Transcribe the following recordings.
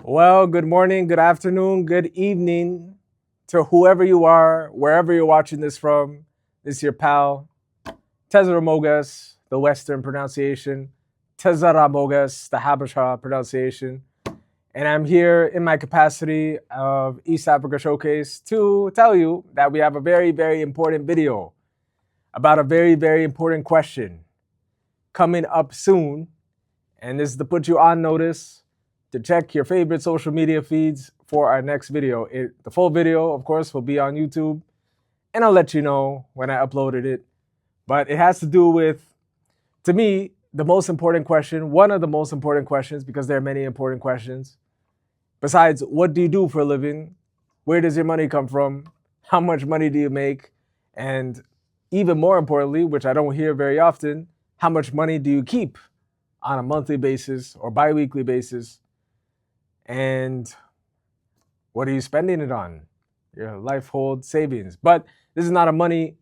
Well, good morning, good afternoon, good evening to whoever you are, wherever you're watching this from. This is your pal, Tezara Mogas, the Western pronunciation, Tezara Mogas, the Habesha pronunciation. And I'm here in my capacity of East Africa Showcase to tell you that we have a very, very important video about a very, very important question coming up soon. And this is to put you on notice to check your favorite social media feeds for our next video. The full video, of course, will be on YouTube, and I'll let you know when I uploaded it. But it has to do with, to me, the most important question, one of the most important questions, because there are many important questions. Besides, what do you do for a living? Where does your money come from? How much money do you make? And even more importantly, which I don't hear very often, how much money do you keep on a monthly basis or bi-weekly basis? And what are you spending it on? Your life hold savings. But this is not a money.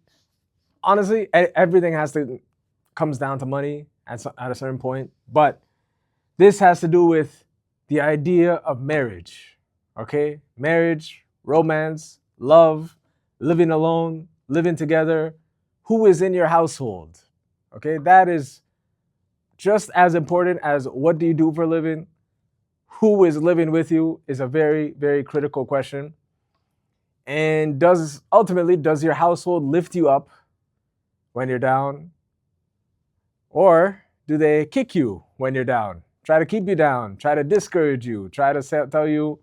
Honestly, everything comes down to money at a certain point. But this has to do with the idea of marriage. Okay? Marriage, romance, love, living alone, living together. Who is in your household? Okay? That is just as important as what do you do for a living. Who is living with you is a very, very critical question. And does your household lift you up when you're down? Or do they kick you when you're down? Try to keep you down, try to discourage you, try to tell you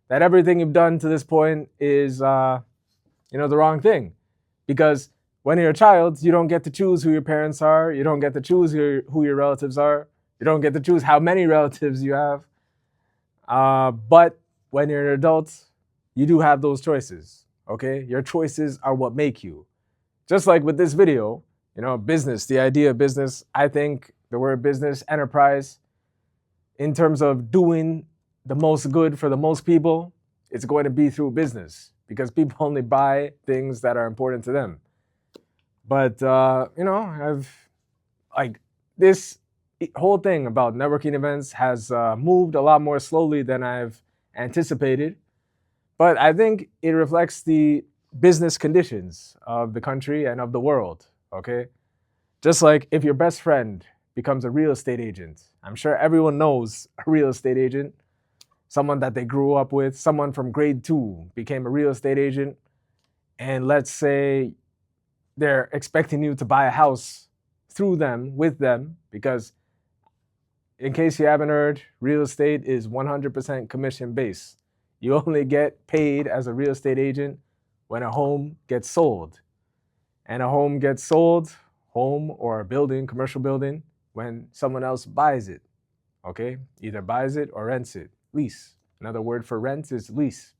that everything you've done to this point is the wrong thing. Because when you're a child, you don't get to choose who your parents are, you don't get to choose who your relatives are, you don't get to choose how many relatives you have. But when you're an adult, you do have those choices, okay? Your choices are what make you. Just like with this video, business, the idea of business, I think the word business, enterprise, in terms of doing the most good for the most people, it's going to be through business because people only buy things that are important to them. But, this whole thing about networking events has moved a lot more slowly than I've anticipated. But I think it reflects the business conditions of the country and of the world, okay? Just like if your best friend becomes a real estate agent, I'm sure everyone knows a real estate agent, someone that they grew up with, someone from grade 2 became a real estate agent, and let's say they're expecting you to buy a house through them, with them, because in case you haven't heard, real estate is 100% commission based. You only get paid as a real estate agent when a home gets sold. And a home gets sold, home or a building, commercial building, when someone else buys it, okay? Either buys it or rents it, lease. Another word for rent is lease.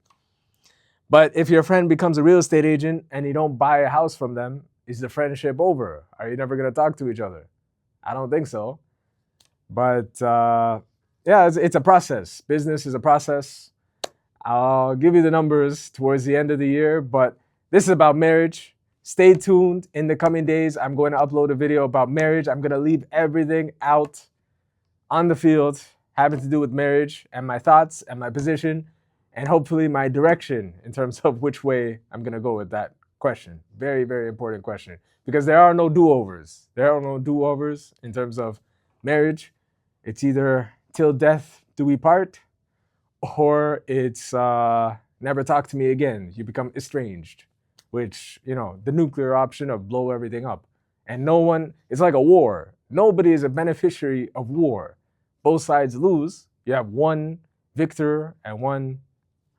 But if your friend becomes a real estate agent and you don't buy a house from them, is the friendship over? Are you never gonna talk to each other? I don't think so. But it's a process. Business is a process. I'll give you the numbers towards the end of the year, but this is about marriage. Stay tuned. In the coming days, I'm going to upload a video about marriage. I'm going to leave everything out on the field having to do with marriage and my thoughts and my position and hopefully my direction in terms of which way I'm going to go with that question. Very, very important question because there are no do-overs. There are no do-overs in terms of marriage. It's either till death do we part, or it's never talk to me again. You become estranged, which, the nuclear option of blow everything up. And no one, it's like a war. Nobody is a beneficiary of war. Both sides lose. You have one victor and one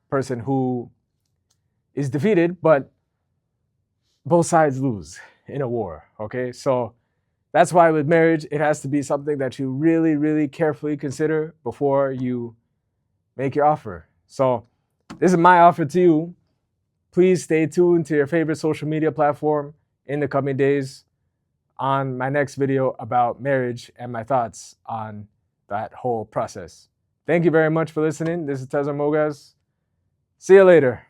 person who is defeated, but both sides lose in a war, okay? So that's why with marriage, it has to be something that you really, really carefully consider before you make your offer. So this is my offer to you. Please stay tuned to your favorite social media platform in the coming days on my next video about marriage and my thoughts on that whole process. Thank you very much for listening. This is Tezara Mogas. See you later.